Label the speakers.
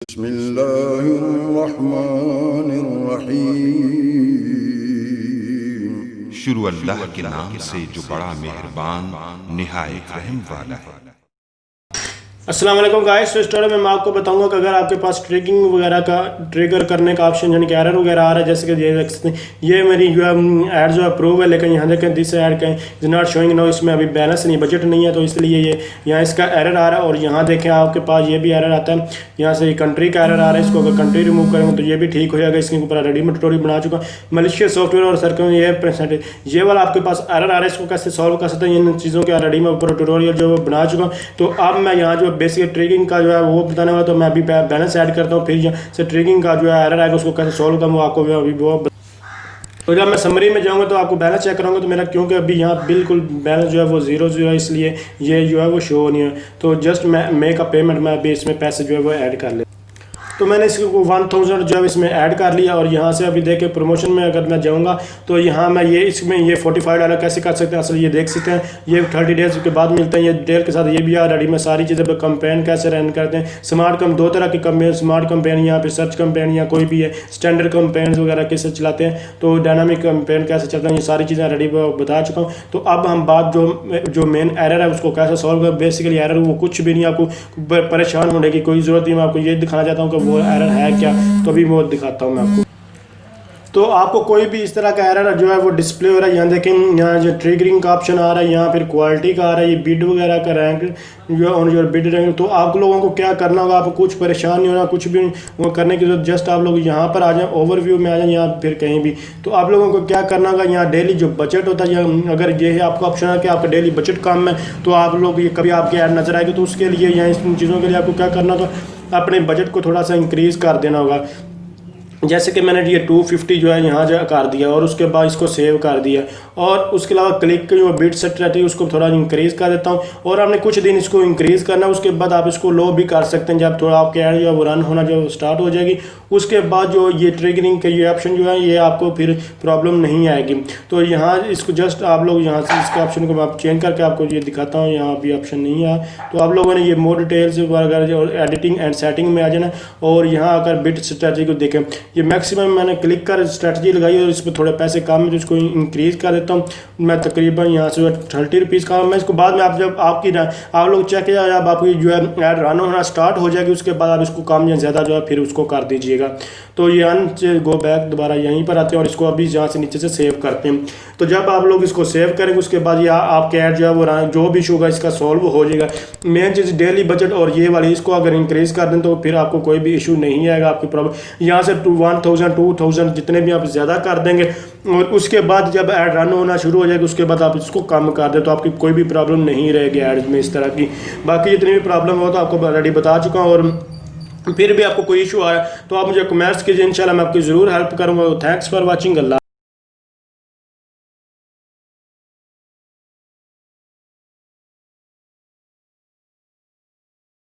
Speaker 1: बिस्मिल्लाहिर्रहमानिर्रहीम। शुरू अल्लाह के नाम से जो बड़ा मेहरबान निहायत रहम वाला है।
Speaker 2: अस्सलाम वालेकुम गाइस। तो स्टोरी में मैं आपको बताऊंगा कि अगर आपके पास ट्रिगिंग वगैरह का ट्रिगर करने का ऑप्शन यानी कि एरर वगैरह आ रहा है, जैसे कि ये देख सकते हैं, ये मेरी जो है ऐड जो है अप्रूव है, लेकिन यहाँ देखें दिस ऐड का इज नॉट शोइंग नो, इसमें अभी बैलेंस नहीं, बजट नहीं है, तो इसलिए ये यहाँ इसका एरर आ रहा है। और यहाँ देखें आपके पास ये भी एरर आता है, यहाँ से कंट्री का एरर आ रहा है। इसको अगर कंट्री रिमूव करेंगे तो ये भी ठीक हो जाएगा। इसके ऊपर रेडीमेड ट्यूटोरियल बना चुका मलिशियस सॉफ्टवेयर और सर्कल ये परसेंटेज ये वाला आपके पास एरर आ रहा है, इसको कैसे सॉल्व कर सकते हैं, इन चीज़ों के ऑलरेडी मैं ऊपर ट्यूटोरियल जो बना चुका। तो अब मैं यहाँ जो बेसिक ट्रिगिंग का जो है वो बताने वाला, तो मैं अभी बैलेंस ऐड करता हूँ, फिर यहाँ से ट्रिगिंग का जो है एरर आएगा उसको कैसे सॉल्व करूँ आपको अभी वो। तो जब मैं समरी में जाऊँगा तो आपको बैलेंस चेक कराऊंगा, तो मेरा क्योंकि अभी यहाँ बिल्कुल बैलेंस जो है वो 0 है, इसलिए ये जो है वो शो नहीं है। तो जस्ट मैं मेक अ पेमेंट, मैं अभी इसमें पैसे जो है वो ऐड कर ले। तो मैंने इसको 1000 जो है इसमें ऐड कर लिया। और यहाँ से अभी देखे प्रमोशन में अगर मैं जाऊँगा तो यहाँ मैं ये इसमें ये $45 कैसे कर सकते हैं, असल ये देख सकते हैं, ये 30 डेज के बाद मिलते हैं। ये डेल के साथ ये भी ऑलरेडी मैं सारी चीज़ें पर कंपेन कैसे रन करते हैं। स्मार्ट कम 2 तरह की कंपेन, स्मार्ट कंपेन या फिर सर्च कंपेन या कोई भी है, स्टैंडर्ड कंपेन वगैरह कैसे चलाते हैं, तो डायनामिक कंपेन कैसे चलता है, ये सारी चीज़ें ऑलरेडी बता चुका हूँ। तो अब हम बात जो मेन एरर है उसको कैसे सॉल्व करें। बेसिकली एरर वो कुछ भी नहीं, आपको परेशान होने की कोई ज़रूरत नहीं। मैं आपको ये दिखाना चाहता हूँ कि वो एरर है क्या, तो अभी वो दिखाता हूँ मैं आपको। तो आपको कोई भी इस तरह का एरर जो है वो डिस्प्ले हो रहा है, यहाँ देखें, यहाँ जो ट्रिगरिंग का ऑप्शन आ रहा है, यहाँ फिर क्वालिटी का आ रहा है, ये बिड वगैरह का रैंक जो ऑन योर बिड रैंक। तो आप लोगों को क्या करना होगा, आपको कुछ परेशान नहीं होना, कुछ भी वो करने की जरूरत, जस्ट आप लोग यहाँ पर आ जाएं, ओवरव्यू में आ जाएं या फिर कहीं भी। तो आप लोगों को क्या करना होगा, यहाँ डेली जो बजट होता है, अगर ये है आपका ऑप्शन है कि आपका डेली बजट कम है, तो आप लोग ये कभी आपके ऐड नजर आएगी, तो उसके लिए यहाँ इन चीज़ों के लिए आपको क्या करना होगा, अपने बजट को थोड़ा सा इंक्रीज़ कर देना होगा। जैसे कि मैंने ये 250 जो है यहाँ जो कर दिया, और उसके बाद इसको सेव कर दिया। और उसके अलावा क्लिक की जो बिट सेट रहती है उसको थोड़ा इंक्रीज़ कर देता हूँ, और आपने कुछ दिन इसको इंक्रीज़ करना है। उसके बाद आप इसको लो भी कर सकते हैं, जब थोड़ा आपके ऐड जो वो रन होना जो स्टार्ट हो जाएगी, उसके बाद जो ये ट्रिगरिंग का ये ऑप्शन जो है ये आपको फिर प्रॉब्लम नहीं आएगी। तो यहाँ इसको जस्ट आप लोग यहाँ से इसके ऑप्शन को मैं चेंज करके आपको ये दिखाता हूँ। यहाँ भी ऑप्शन नहीं है, तो आप लोगों ने ये मोर डिटेल्स वगैरह एडिटिंग एंड सेटिंग में आ जाना, और यहाँ आकर बिट स्ट्रेटजी को देखें, ये मैक्सिमम मैंने क्लिक कर स्ट्रेटजी लगाई, और इस पर थोड़े पैसे कम है तो इसको इंक्रीज़ कर देता हूँ मैं, तकरीबन यहाँ से 30 रुपीज़ का। मैं इसको बाद में आप जब आप लोग चेक किया जब आपकी जो है ऐड रन होना स्टार्ट हो जाएगी, उसके बाद आप इसको कम या ज़्यादा जो है फिर उसको कर दीजिएगा। तो ये अन से गो बैक दोबारा यहीं पर आते हैं, और इसको अभी यहाँ से नीचे से सेव करते हैं। तो जब आप लोग इसको सेव करेंगे उसके बाद ये आपके ऐड जो है वो जो भी इशू होगा इसका सॉल्व हो जाएगा। मेन चीज़ डेली बजट और ये वाली इसको अगर इंक्रीज़ कर दें तो फिर आपको कोई भी इशू नहीं आएगा। आपकी प्रॉब्लम यहाँ से 1000 2000 जितने भी आप ज़्यादा कर देंगे, और उसके बाद जब ऐड रन होना शुरू हो जाएगा उसके बाद आप इसको कम कर दें, तो आपकी कोई भी प्रॉब्लम नहीं रहेगी ऐड में इस तरह की। बाकी जितनी भी प्रॉब्लम हो तो आपको ऑलरेडी बता चुका हूँ, और फिर भी आपको कोई इशू आया तो आप मुझे कमेंट्स कीजिए, इंशाल्लाह मैं आपकी ज़रूर हेल्प करूँगा। Thanks for watching. अल्लाह।